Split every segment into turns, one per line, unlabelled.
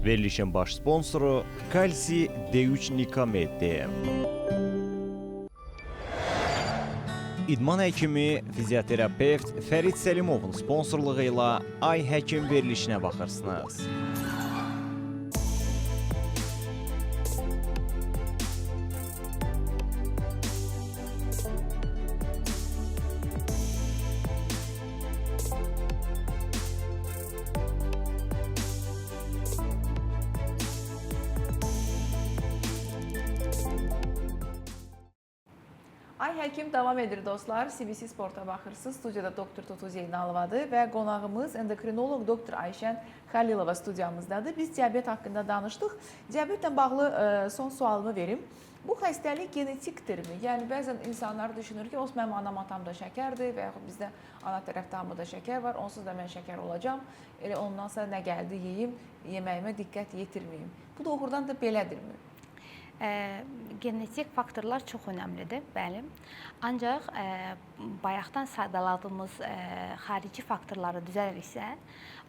Verilişin baş sponsoru Kalsi D3 Nikamed. İdman həkimi, fizioterapevt Fərid Səlimovun sponsorluğu ilə Ay Həkim verilişinə baxırsınız.
Ay Həkim davam edir dostlar. CBC Sporta baxırsınız. Studiyada doktor Tutu Zeynalovadır və qonağımız endokrinoloq doktor Ayşən Xəlilova studiyamızdadır. Biz diabet haqqında danışdıq. Diabetlə bağlı son sualımı verim. Bu xəstəlik genetikdirmi? Yəni bəzən insanlar düşünür ki, mənim anam atamda şəkərdir və yaxud bizdə ana tərəfdə hamıda şəkər var, onsuz da mən şəkər olacam. Elə ondan sonra nə gəldi yeyim, yeməyimə diqqət yetirməyim. Bu doğrudan da belədirmi?
Genetik faktorlar çox önəmlidir, bəli. Ancaq bayaqdan sadaladığımız xarici faktorları düzəliriksə,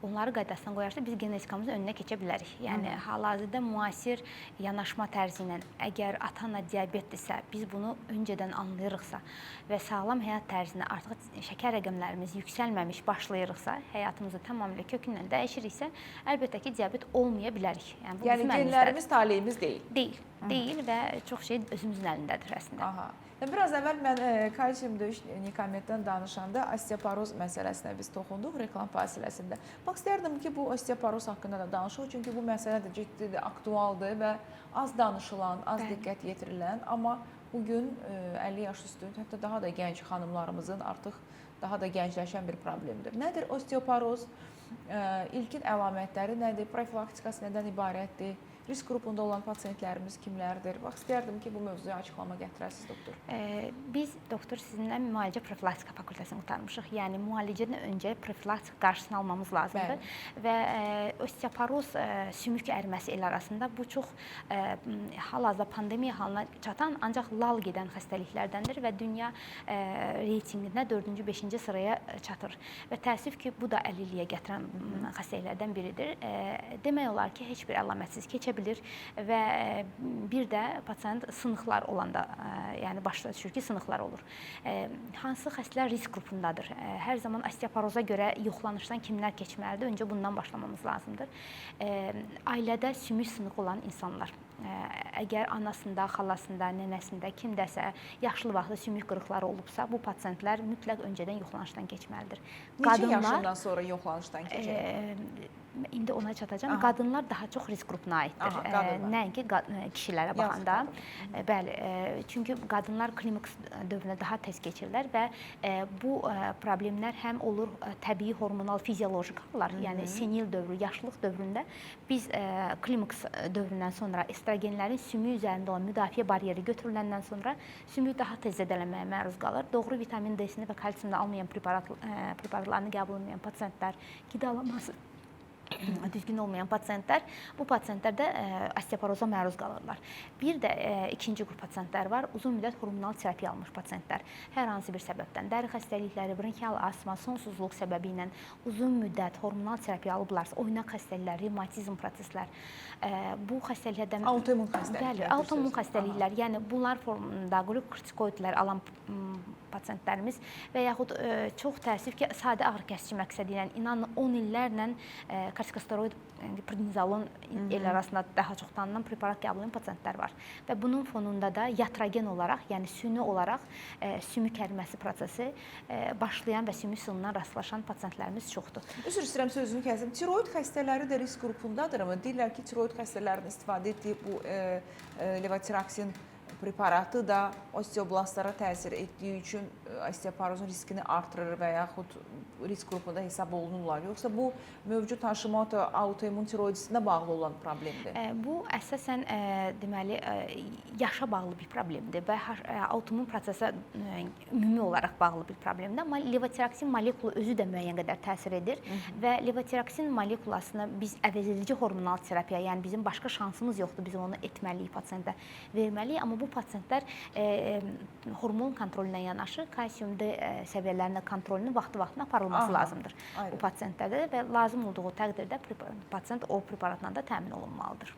onları qaydasına qoyarsa biz genetikamızın önünə keçə bilərik. Yəni hal-hazırda müasir yanaşma tərzi ilə əgər ata-ana diabetdirsə, biz bunu öncədən anlayırıqsa və sağlam həyat tərzinə artıq şəkər rəqəmlərimiz yüksəlməmiş başlayırıqsa, həyatımızı tamamilə kökündən dəyişiriksə, əlbəttə ki, diabet olmaya bilərik.
Yəni genlərimiz, taleyimiz deyil.
Deyil və çox şey özümüzün əlindədir əslində.
Aha. Biraz əvvəl mən kalsium D3 Nikameddən danışanda osteoporoz məsələsinə biz toxunduq reklam fasiləsində. Bax, istərdim ki, bu osteoporoz haqqında da danışıq, çünki bu məsələ də ciddidir, aktualdır və az danışılan, az diqqət yetirilən, amma bugün 50 yaş üstü, hətta daha da gənc xanımlarımızın artıq daha da gəncləşən bir problemdir. Nədir osteoporoz? İlkin əlamətləri nədir? Profilaktikası nədən ibarətdir? Risk qrupunda olan pasientlərimiz kimlərdir? Bax, istərdim ki, bu mövzuya açıqlama gətirəsiniz, doktor.
Biz, doktor, sizinlə müalicə profilaktika fakültəsini qurtarmışıq. Yəni, müalicədən öncə profilaktik qarşısını almamız lazımdır. Və osteoporoz, sümük əriməsi il arasında bu çox hal-hazırda pandemiya halına çatan, ancaq lal gedən xəstəliklərdəndir və dünya reytinqində 4-cü, 5-ci sıraya çatır. Və təəssüf ki, bu da əlilliyə gətirən xəstəliklərdən biridir. Demək olar ki, heç bir əlamətsiz keçə bilir və bir də pasiyent sınıqlar olanda, yəni başda düşür ki, sınıqlar olur. Hansı xəstələr risk qrupundadır? Hər zaman osteoporoza görə yoxlanışdan kimlər keçməlidir? Öncə bundan başlamamız lazımdır. Ailədə sümük sınıq olan insanlar, əgər anasında, xalasında, nənəsində, kimdəsə yaşlı vaxtda sümük qırıqları olubsa, bu pasiyentlər mütləq öncədən yoxlanışdan keçməlidir.
Neçə yaşından sonra yoxlanışdan keçir?
İndi ona çatacağım. Qadınlar daha çox risk qrupuna aiddir. Nəinki kişilərə baxanda. Bəli, çünki qadınlar klimaks dövrünə daha tez keçirlər və bu problemlər həm olur təbii hormonal fiziolojik hallar, yəni senil dövrü, yaşlılıq dövründə biz klimaks dövründən sonra estrogenlərin sümük üzərində olan müdafiə bariyeri götürüləndən sonra sümük daha tez zədələnməyə məruz qalır. Doğru vitamin D-sini və kalsiyumunu almayan preparatlarını qəbul etməyən pasiyentlər, qidalanması düzgün olmayan pasiyentlər, bu pasiyentlərdə osteoporoza məruz qalırlar. Bir də ikinci qrup pasiyentlər var, uzun müddət hormonal terapiya almış pasiyentlər. Hər hansı bir səbəbdən, dəri xəstəlikləri, bronkial asma, sonsuzluq səbəbi ilə uzun müddət hormonal terapiya alıblarsa, oynaq xəstəliklər, revmatizm proseslər, bu xəstəliklərdən...
Autoimmun xəstəliklər.
Bəli, autoimmun xəstəliklər, yəni bunlar formunda qlukortikoidlər alan pasiyentlərimiz və yaxud çox təəssüf ki, sadə ağrı kəsici məqsədi ilə, inanın 10 illərlə kortikosteroid, prednizolon el arasında daha çox tanınan preparat qəbul edən pasiyentlər var. Və bunun fonunda da yatrogen olaraq, yəni süni olaraq sümük əriməsi prosesi başlayan və sümük sınığından rastlaşan pasiyentlərimiz çoxdur.
Üzr istəyirəm, sözünü kəsim. Tiroid xəstələri də risk qrupundadırmı? Deyirlər ki, tiroid xəstələrinin istifadə etdiyi bu levotiraksin preparatı da osteoblastlara təsir etdiyi üçün osteoporozun riskini artırır və yaxud risk qrupunda hesab olunurlar. Yoxsa bu mövcud Hashimoto autoimmun tiroiditinə bağlı olan problemdir?
Bu əsasən deməli yaşa bağlı bir problemdir və autoimmun prosesə ümumi olaraq bağlı bir problemdir. Amma levotiraksin molekulu özü də müəyyən qədər təsir edir və levotiraksin molekulasını biz əvəzedici hormonal terapiya, yəni bizim başqa şansımız yoxdur, biz onu etməliyik, pasiyentə verməliyik. Amma bu pasiyentlər hormon kontrolünə yanaşı kalsium D səviyyələrinin kontrolünü vaxtı-vaxtına aparırlar. aparılması lazımdır
aydın.
bu pasiyentlərdə və lazım olduğu təqdirdə pasiyent o preparatla da təmin olunmalıdır.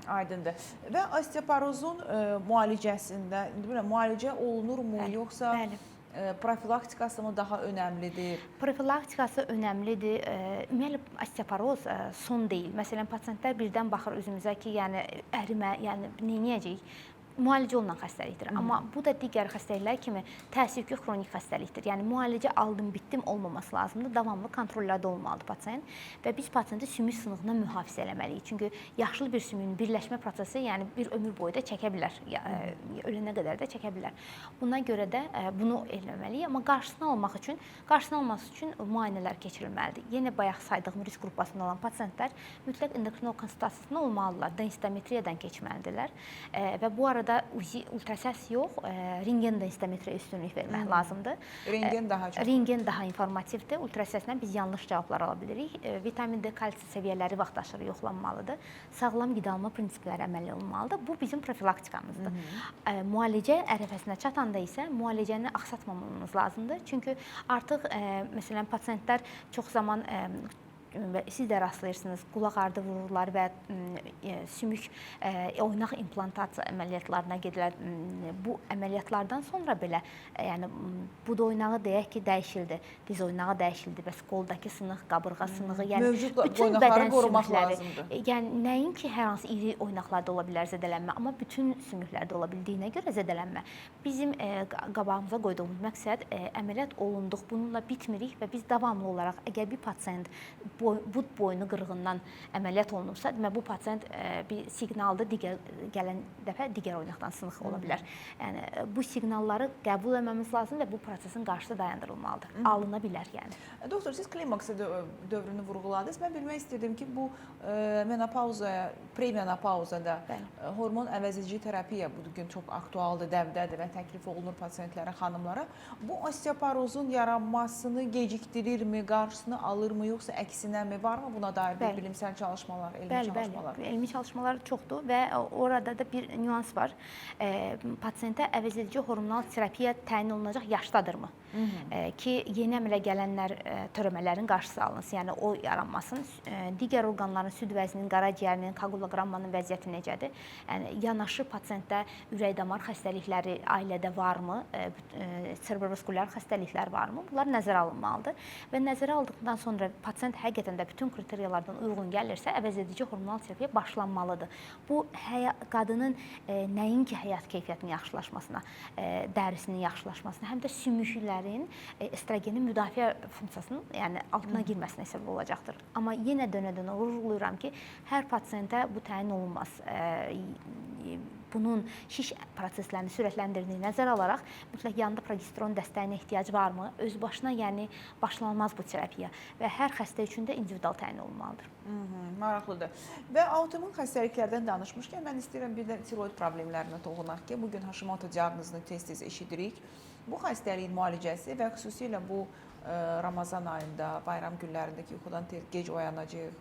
Aydındır. Və osteoporozun müalicəsində, bilmirəm, müalicə olunurmu, yoxsa
Bəli.
profilaktikası mı daha önəmlidir?
Profilaktikası önəmlidir. Ümumiyyətlə osteoporoz son deyil. Məsələn, pasiyentlər birdən baxır üzümüzə ki, yəni ərimə, yəni neyniyəcəyik? Müalicə olunan xəstəlikdir. Amma bu da digər xəstəliklər kimi təəssüf ki, xronik xəstəlikdir. Yəni müalicə aldım, bitdim olmaması lazımdır. Davamlı kontrollərdə olmalıdır pasiyent və biz pasiyenti sümük sınığından mühafizə eləməliyik. Çünki yaşlı bir sümüyün birləşmə prosesi, yəni bir ömür boyu da çəkə bilər. Ölənə qədər də çəkə bilər. Buna görə də bunu eləməliyik. Amma qarşısını alması üçün müayinələr keçirilməlidir. Yenə bayaq saydığım risk qrupasında olan pasiyentlər mütləq endokrinoloq konsultasiyasında olmalıdırlar. Densitometriyadan keçməlidirlər və bu arada UZI, ultrasəs yox, rentgen densitometriya üstünlük vermək lazımdır.
Rentgen daha çox.
Rentgen daha informativdir. Ultrasəslə biz yanlış cavablar ala bilirik. Vitamin D, kalsi səviyyələri vaxtaşırı yoxlanmalıdır. Sağlam qidalanma prinsipləri əməl olunmalıdır. Bu bizim profilaktikamızdır. Müalicə ərəfəsinə çatanda isə müalicəni axsatmamamız lazımdır. Çünki artıq məsələn pasiyentlər çox zaman siz də rastlayırsınız, qulaq ardı vururlar və sümük oynaq implantasiya əməliyyatlarına gedirlər. Bu əməliyyatlardan sonra belə, yəni bud oynağı deyək ki, dəyişildi, diz oynağı dəyişildi, bəs qoldakı sınıq, qabırğa sınığı, yəni
mövcud
bütün bədən
qorumaq
sümükləri,
lazımdır.
yəni nəinki hər hansı iri oynaqlarda ola bilər zədələnmə, amma bütün sümüklərdə ola bildiyinə görə zədələnmə. Bizim qabağımıza qoyduğumuz məqsəd əməliyyat olunduq, bununla bitmirik və biz davamlı olaraq əgər bir pasiyent bud boynu qırığından əməliyyat olunursa, demək bu pasiyent bir siqnaldır, gələn dəfə digər oynaqdan sınıq ola bilər. Yəni bu siqnalları qəbul etməmiz lazım və bu prosesin qarşısı dayandırılmalıdır. Alına bilər yəni.
Doktor, siz klimaks dövrünü vurğuladınız. Mən bilmək istədim ki, bu menopauza, premenopauzada hormon əvəzedici terapiya bugün çox aktualdır, dəvdədir və təklif olunur pasiyentlərə, xanımlara. Bu osteoporozun yaranmasını gecikdirirmi, qarşısını alırmı, yoxsa əksinəmi? Varmı buna dair bir bilimsel çalışmalar, elmi çalışmalar?
Bəli, elmi çalışmalar çoxdur və orada da bir nüans var. Pasiyentə əvəzedici hormonal terapiya təyin olunacaq yaşdadırmı? Ki, yeni əmələ gələnlər törəmələrin qarşısı alınsın, yəni o yaranmasın. Digər orqanların süd vəzinin, qaraciyərinin, koagulogrammanın vəziyyəti necədir? Yəni, yanaşı pasiyentdə ürək-damar xəstəlikləri ailədə varmı? Serebrovaskulyar xəstəliklər varmı? Bunlar nəzərə alınmalıdır və nəzərə aldıqdan sonra pasiyent həqiqətən də bütün kriteriyalardan uyğun gəlirsə, əvəzedici hormonal terapiya başlanmalıdır. Bu, qadının nəinki həyat keyfiyyətinin yaxşılaşmasına, dərisinin yaxşılaşmasına, həm də sümüklərin estrogenin müdafiə funksiyasının yəni, altına girməsinə səbəb olacaqdır. Amma yenə dönə-dönə vurğulayıram ki, hər pasiyentə bu təyin olunmaz. Bunun şiş proseslərini sürətləndirdiyini nəzərə alaraq mütləq yanında progesteron dəstəyinə ehtiyac varmı? Öz başına, yəni başlanılmaz bu terapiya və hər xəstə üçün də individual təyin olunmalıdır.
Maraqlıdır. Və autoimmün xəstəliklərdən danışmışkən mən istəyirəm bir də tiroid problemlərinə toxunaq ki, bugün Hashimoto diaqnozunu tez-tez eşidirik. Bu xəstəliyin müalicəsi və xüsusilə bu Ramazan ayında, bayram günlərindəki yuxudan gec oyanacaq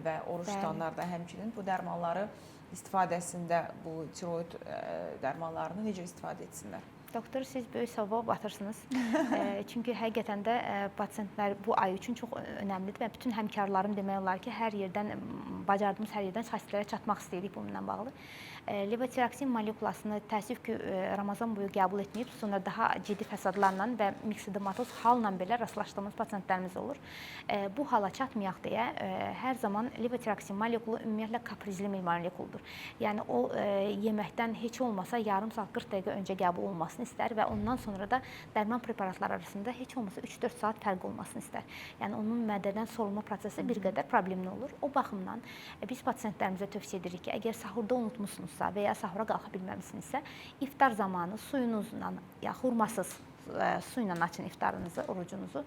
və oruç tutanlarda həmçinin bu dərmanları istifadəsində bu tiroid dərmanlarını necə istifadə etsinlər?
Doktor, siz böyük savaba batırsınız. Çünki həqiqətən də pasiyentlər bu ay üçün çox önəmlidir və bütün həmkarlarım demək olar ki, hər yerdən, bacardığımız hər yerdən xəstələrə çatmaq istəyirik bununla bağlı. Levotiraksin molekulasını təəssüf ki, Ramazan boyu qəbul etməyib, sonra daha ciddi fəsadlarla və miksidematoz halla belə rastlaşdığımız pasiyentlərimiz olur. Bu hala çatmayaq deyə hər zaman levotiraksin molekulu ümumiyyətlə kaprizli bir molekuldur. Yəni o yeməkdən heç olmasa yarım saat 40 dəqiqə öncə qəbul olmasını istər və ondan sonra da dərman preparatları arasında heç olmasa 3-4 saat fərq olmasını istər. Yəni onun mədədən solunma prosesi bir qədər problemli olur. O baxımdan biz pasiyentlərimizə tövsiyə edirik ki, əgər sahurda unutmusunuzsa və ya sahura qalxa bilməmisinizsə, iftar zamanı suyunuzla, ya xurmasız su ilə açın iftarınızı, orucunuzu,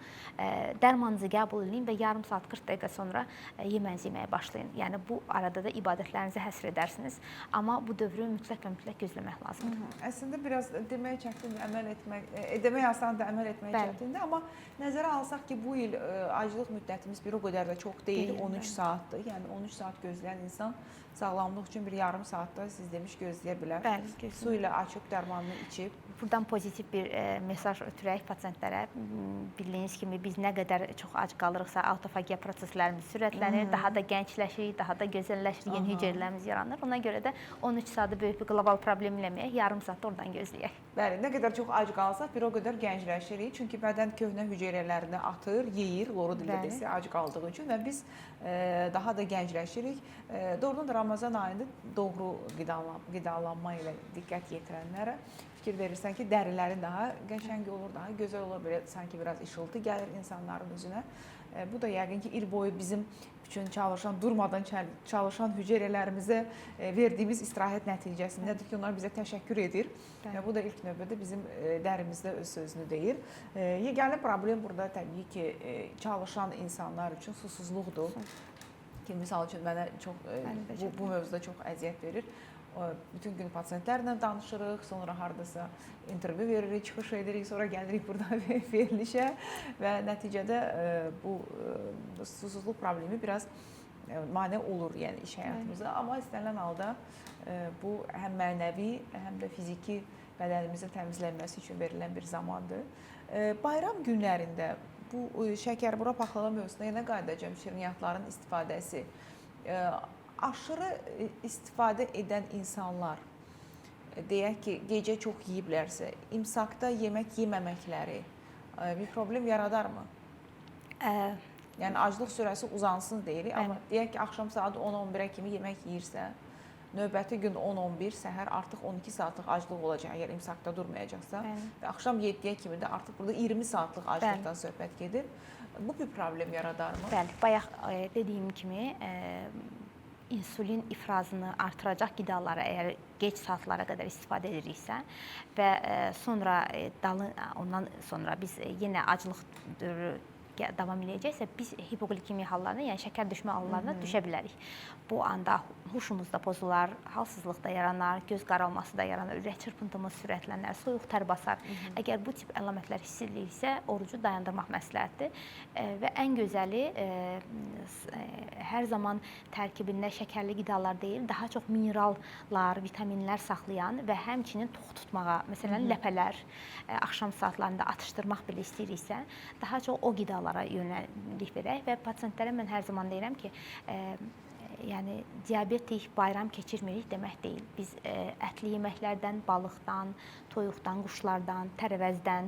dərmanınızı qəbul edin və yarım saat 40 dəqiqə sonra yeməyinizi yeməyə başlayın. Yəni bu arada da ibadətlərinizi həsr edərsiniz, amma bu dövrü mütləq və mütləq gözləmək lazımdır.
Əslində biraz demək çətindir, əməl etmək, demək asandır, əməl etmək çətindir, amma nəzərə alsaq ki, bu il aclıq müddətimiz bir o qədər də çox deyil, 13 saatdır. Yəni 13 saat gözləyən insan sağlamlıq üçün bir yarım saatda siz demiş gözləyə bilər.
Bəli,
su ilə açıb dərmanını içib.
Buradan pozitiv bir mesaj mesaj ötürək pasiyentlərə. Bildiyiniz kimi biz nə qədər çox ac qalırıqsa, autofagiya proseslərimiz sürətlənir, daha da gəncləşir, daha da gözəlləşir, yeni hüceyrələrimiz yaranır. Ona görə də 13 saatı böyük bir qlobal problem eləməyək, yarım saat oradan gözləyək.
Bəli, nə qədər çox ac qalsaq, bir o qədər gəncləşirik. Çünki bədən köhnə hüceyrələrini atır, yeyir, loru dildə desə ac qaldığı üçün və biz daha da gəncləşirik. Doğrudan da Ramazan ayında doğru qidalanma ilə diqqət yetirənlərə fikir verirsən ki, dəriləri daha qəşəng olur, daha gözəl olur, belə sanki biraz işıltı gəlir insanların üzünə. Bu da yəqin ki, il boyu bizim üçün durmadan çalışan hüceyrələrimizə verdiyimiz istirahət nəticəsindədir ki, onlar bizə təşəkkür edir. Bu da ilk növbədə bizim dərimizdə öz sözünü deyir. Yeganə problem burada təbii ki, çalışan insanlar üçün susuzluqdur. Ki, misal üçün mənə bu mövzuda çox əziyyət verir. Bütün gün pasiyentlərlə danışırıq, sonra haradasa intervyu veririk, çıxış edirik, sonra gəlirik burada verilişə və nəticədə bu susuzluq problemi biraz mane olur, yəni iş həyatımıza. Amma istənilən halda bu həm mənəvi, həm də fiziki bədənimizin təmizlənməsi üçün verilən bir zamandır. Bayram günlərində bu şəkərbura paxlava mövzusuna yenə qayıdacağım, şirniyyatların istifadəsi. Aşırı istifadə edən insanlar, deyək ki, gecə çox yeyiblərsə, imsakda yemək yeməməkləri bir problem yaradarmı? Yəni, aclıq sürəsi uzansın deyirik, amma deyək ki, axşam saat 10-11-ə kimi yemək yeyirsə, növbəti gün 10-11, səhər artıq 12 saatlıq aclıq olacaq, əgər imsakda durmayacaqsa və axşam 7-yə kimi də artıq burada 20 saatlıq aclıqdan söhbət gedir. Bu bir problem yaradarmı?
Bəli, bayaq dediyim kimi, insulin ifrazını artıracaq qidalara əgər gec saatlara qədər istifadə ediriksə və sonra ondan sonra biz yenə aclıq davam eləyəcəksə, biz hipoglikemiya hallarına, yəni şəkər düşmə hallarına düşə bilərik. Bu anda huşumuz da pozular, halsızlıq da yaranar, göz qaralması da yaranar, ürək çırpıntımız sürətlənər, soyuq tər basar. Əgər bu tip əlamətlər hiss edilirsə, orucu dayandırmaq məsləhətdir və ən gözəli hər zaman tərkibində şəkərli qidalar deyil, daha çox minerallar, vitaminlər saxlayan və həmçinin tox tutmağa, məsələn, ləpələr axşam saatlarında atışdırmaq belə istəyiriksə, daha çox o qidalara yönəlik verək və pasiyentlərə mən hər zaman deyirəm ki, yəni diabetik, bayram keçirmirik demək deyil. Biz ətli yeməklərdən, balıqdan, toyuqdan, quşlardan, tərəvəzdən,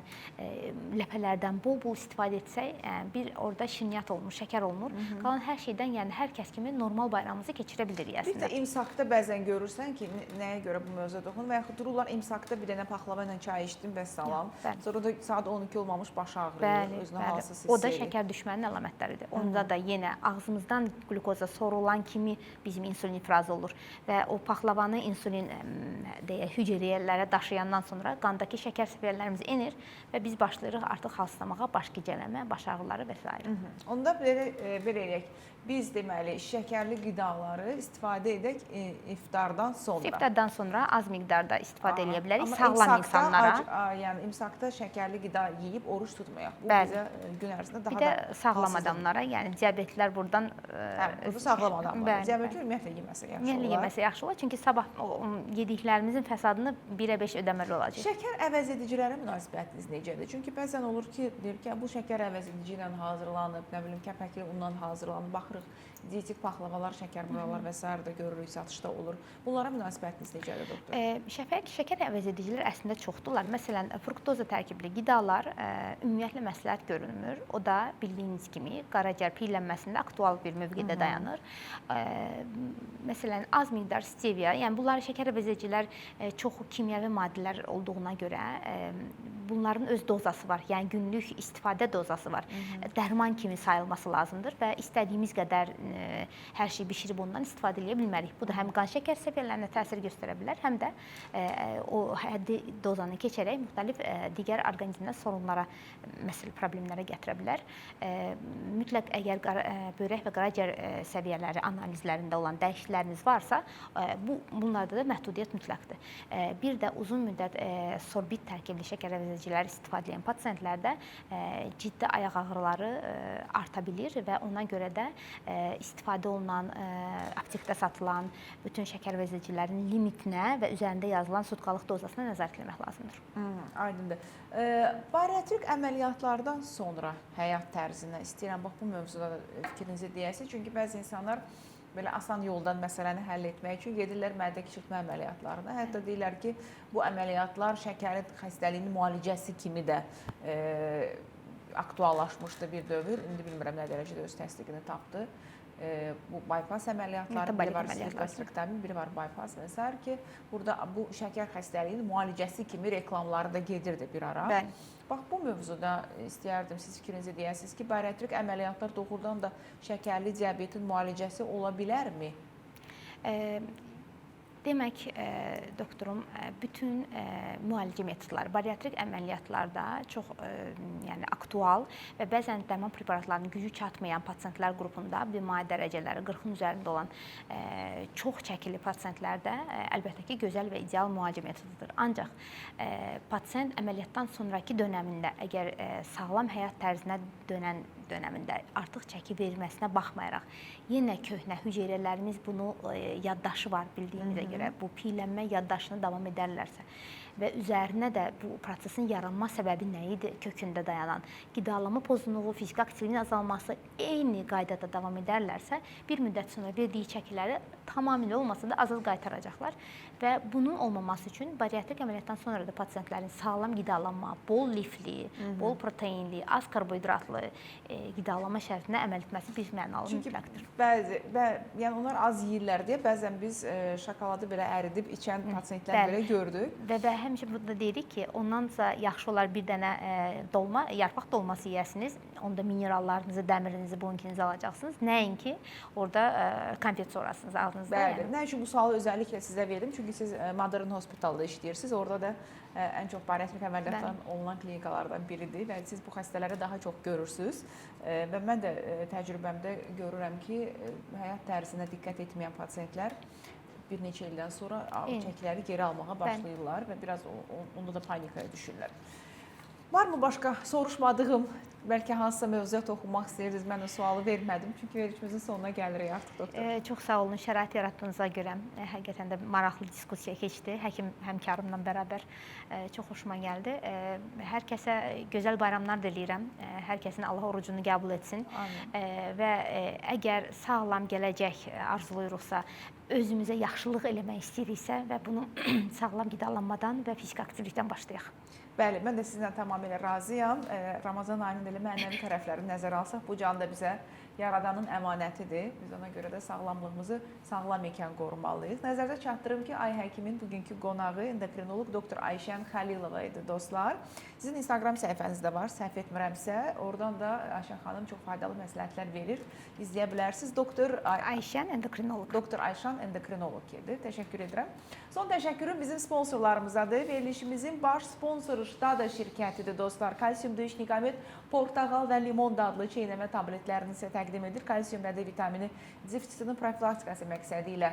ləpələrdən bol-bol istifadə etsək, bir orada şirniyyat olmur, şəkər olmur. Qalan hər şeydən, yəni hər kəs kimi normal bayramımızı keçirə bilirik əslində.
Bir də imsakda bəzən görürsən ki, nəyə görə bu mövzuya toxunur və yaxud dururlar imsakda bir dənə paxlava ilə çay içdim və salam. Sonra da saat 12 olmamış başı ağrıyır, özünə halsız hiss edir.
O da şəkər düşmənin əlamətləridir. Onda da yenə ağzımızdan qlukoza sorulan kimi bizim insulin ifrazı olur və o paxlavanı insulin hüceyrələrə daşıyandan sonra qandakı şəkər səviyyələrimiz enir və biz başlayırıq artıq halsızlamağa, baş gicələmə, baş ağrıları və s.
Onda belə eləyək, biz deməli şəkərli qidaları istifadə edək iftardan sonra.
İftardan sonra az miqdarda istifadə edə bilərik sağlam insanlara.
Yəni imsakda şəkərli qida yeyib oruç tutmayaq. Bu bizə gün ərzində daha da
bir də sağlam adamlara, yəni diabetlilər buradan
sağlam adamlara. Diabetlər ümumiyyətlə yeməsə yaxşı olar.
Ümumiyyətlə yeməsə yaxşı olar, çünki sabah yediklərimizin fəsadını 1-ə 5 ödəməli olacaq.
Şəkər əvəz edicilərə münasibətiniz necədir? Çünki bəzən olur ki, deyir ki, bu şəkər əvəz edici ilə hazırlanıb, nə bilim, kəpəkli undan hazırlanıb, baxırıq, dietik paxlavalar, şəkərburalar və s. da görürük, satışda olur. Bunlara münasibətiniz necədir, doktor?
Şəkər əvəz edicilər əslində çoxdurlar. Məsələn, fruktoza tərkibli qidalar ümumiyyətlə məsləhət görülmür. O da bildiyiniz kimi qaraciyər piyələnməsində aktual bir mövqedə dayanır. Məsələn, az miqdar stevia, yəni bunlar şəkər əvəz edicilər çox kimyəvi maddələr olduğuna görə bunların öz dozası var, yəni günlük istifadə dozası var. Dərman kimi sayılması lazımdır və istədiyimiz qədər hər şeyi bişirib ondan istifadə edə bilmərik. Bu da həm qan şəkər səviyyələrinə təsir göstərə bilər, həm də o həddi dozanı keçərək müxtəlif digər orqanizmdə sorunlara, məsələ problemlərə gətirə bilər. Mütləq əgər böyrək və qaraciyər səviyyələri analizlərində olan dəyişiklikləriniz varsa, bunlarda da məhdudiyyət mütləqdir. Bir də uzun müddət sorbit tərkibli şəkər əvəzediciləri istifadə edən pasiyentlərdə ciddi ayaq ağrıları arta bilir və ona görə də istifadə istifadə olunan, aptekdə satılan bütün şəkər vericilər limitinə və üzərində yazılan sutkalıq dozasına nəzarət etmək lazımdır.
Aydındır. Bariatrik əməliyyatlardan sonra həyat tərzinə istəyirəm, bax bu mövzuda fikrinizi deyəsiniz. Çünki bəzi insanlar belə asan yoldan məsələni həll etmək üçün gedirlər mədə kiçiltmə əməliyyatlarına. Hətta deyirlər ki, bu əməliyyatlar şəkəri xəstəliyinin müalicəsi kimi də aktuallaşmışdı bir dövr. İndi bilmirəm nə dərəcədə öz təsdiqini tapdı. Bu bypass əməliyyatları, biri var gastrektomi, biri var bypass və s. ki, burada bu şəkər xəstəliyinin müalicəsi kimi reklamları da gedirdi bir ara. Bax, bu mövzuda istəyərdim siz fikrinizi deyəsiniz ki, bariatrik əməliyyatlar doğrudan da şəkərli diabetin müalicəsi ola bilərmi?
Demək, doktorum, bütün müalicə metodları bariatrik əməliyyatlarda çox aktual və bəzən dərman preparatlarının gücü çatmayan pasiyentlər qrupunda BMI dərəcələri 40-ın üzərində olan çox çəkili pasiyentlərdə əlbəttə ki, gözəl və ideal müalicə metodudur. Ancaq pasiyent əməliyyatdan sonraki dönəmində, əgər sağlam həyat tərzinə dönən dönəmində artıq çəki verməsinə baxmayaraq, yenə köhnə hüceyrələrimiz bunu yaddaşı var bildiyimizə görə, bu piylənmə yaddaşını davam edərlərsə və üzərinə də bu prosesin yaranma səbəbi nə idi kökündə dayanan, qidalanma pozunluğu, fiziki aktivliyin azalması eyni qaydada davam edərlərsə, bir müddət sonra verdiyi çəkiləri tamamilə olmasa da az-az qaytaracaqlar və bunun olmaması üçün bariatrik əməliyyatdan sonra da pasiyentlərin sağlam qidalanma, bol lifli, bol proteinli, az karbohidratlı qidalanma şərtinə əməl etməsi bir mənalı mütləqdir.
Yəni onlar az yeyirlər deyə bəzən biz şokoladı belə əridib içən pasiyentlər belə gördük.
Və həmişə burada deyirik ki, ondansa yaxşı olar bir dənə dolma, yarpaq dolması yeyəsiniz, onda minerallarınızı, dəmirinizi, bonkinizi alacaqsınız. Nəinki orada konfet sorasınız ağzınızda.
Bəli, nə üçün bu sualı özəlliklə sizə verdim? Çünki siz Modern Hospitalda işləyirsiniz. Orada da ən çox bariatrik əməliyyatların olunan klinikalardan biridir və siz bu xəstələri daha çox görürsünüz. Və mən də təcrübəmdə görürəm ki, həyat tərzinə diqqət etməyən pasiyentlər bir neçə ildən sonra çəkiləri geri almağa başlayırlar və biraz onda da panikaya düşürlər. Varmı başqa soruşmadığım, bəlkə hansısa mövzuya toxunmaq istəyirdiniz? Mən o sualı vermədim, çünki verilişimizin sonuna gəlirik artıq, doktor.
Çox sağ olun, şərait yaratdığınıza görə həqiqətən də maraqlı diskussiya keçdi. Həkim həmkarımla bərabər çox xoşuma gəldi. Hər kəsə gözəl bayramlar diləyirəm. Hər kəsin Allah orucunu qəbul etsin. Və əgər sağlam gələcək arzuluyuruqsa, özümüzə yaxşılıq eləmək istəyiriksə və bunu sağlam qidalanmadan və fiziki aktivlikdən başlayaq.
Bəli, mən də sizinlə tamamilə razıyam. Ramazan ayının elə mənəvi tərəflərini nəzərə alsaq, bu can da bizə Yaradanın əmanətidir. Biz ona görə də sağlamlığımızı sağlam ikən qorumalıyıq. Nəzərdə çatdırım ki, Ay Həkimin bugünkü qonağı endokrinoloq doktor Ayşən Xəlilova idi, dostlar. Sizin Instagram səhifənizdə var, səhv etmirəmsə. Oradan da Ayşən xanım çox faydalı məsləhətlər verir. İzləyə bilərsiniz. Doktor
Ayşən endokrinoloq.
Doktor Ayşən endokrinoloq idi. Təşəkkür edirəm. Son təşəkkürüm bizim sponsorlarımızadır. Verilişimizin baş sponsoru Ştada şirkətidir, dostlar. Kalsium D3 Nikamet, portağal və limon dadlı çeynəmə tabletlərini sizə təqdim edir. Kalsium və D vitamini defisitinin profilaktikası məqsədi ilə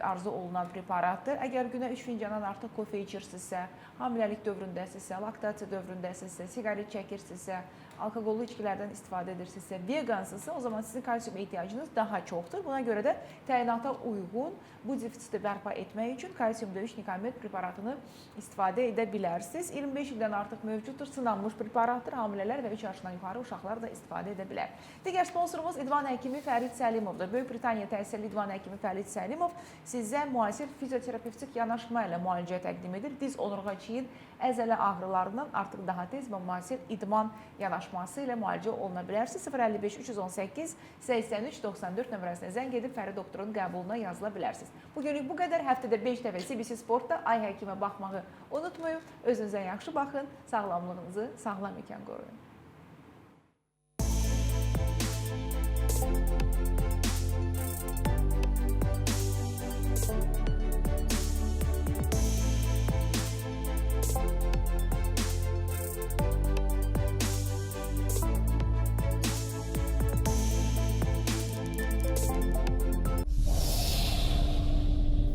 arzu olunan preparatdır. Əgər günə 3 fincandan artıq kofe içirsinizsə, hamiləlik dövründəsinizsə, laktasiya dövründəsinizsə, siqaret çəkirsinizsə, alkoqollu içkilərdən istifadə edirsinizsə, vegansınızsa, o zaman sizin kalsium ehtiyacınız daha çoxdur. Buna görə də təyinata uyğun bu defisiti bərpa etmək üçün kalsium D3 Nikamet preparatını istifadə edə bilərsiniz. 25 ildən artıq mövcuddur, sınanmış preparatdır. Hamilələr və 3 yaşından yuxarı uşaqlar da istifadə edə bilər. Digər sponsorumuz İdman həkimi Fərid Səlimovdur. Böyük Britaniya təhsilli İdman həkimi Fərid Səlimov sizə müasir fizioterapevtik yanaşma ilə müalicə təqdim edir. Diz, onurğa, çiyin, əzələ ağrılarından artıq daha tez və müasir idman yanaşması ilə müalicə oluna bilərsiniz. 055 318 83 94 nömrəsinə zəng edib Fərid doktorun qəbuluna yazıla bilərsiniz. Bugünlük bu qədər. Həftədə 5 dəfə CBC Sportda Ay Həkimə baxmağı unutmayın. Özünüzə yaxşı baxın, sağlamlığınızı sağlam ikən qoruyun.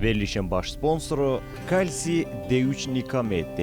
Verilişin baş sponsoru Kalsi D3 Nikamet.